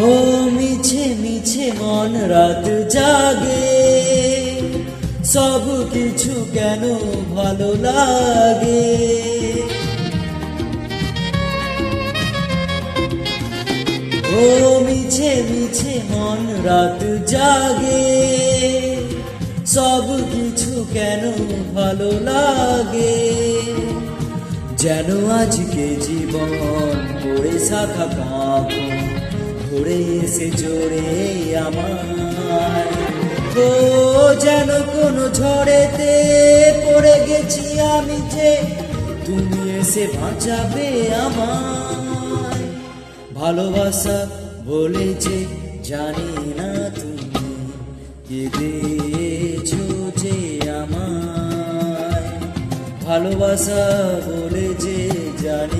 ও মিছে মিছে মন রাত জাগে, সব কিছু কেন ভালো লাগে। ও মিছে মিছে মন রাত জাগে, সব কিছু কেন ভালো লাগে। যেন আজকে জীবন পড়ে শাখা পাবো, ধরে এসে জোরে আমায়। ও যেন কোনো ঝড়েতে পড়ে গেছি আমি, যে তুমি এসে বাঁচাবে আমায়। ভালোবাসা বলে যে জানি না তুমি কেঁদেছো যে আমায়। ভালোবাসা বলে যে জানি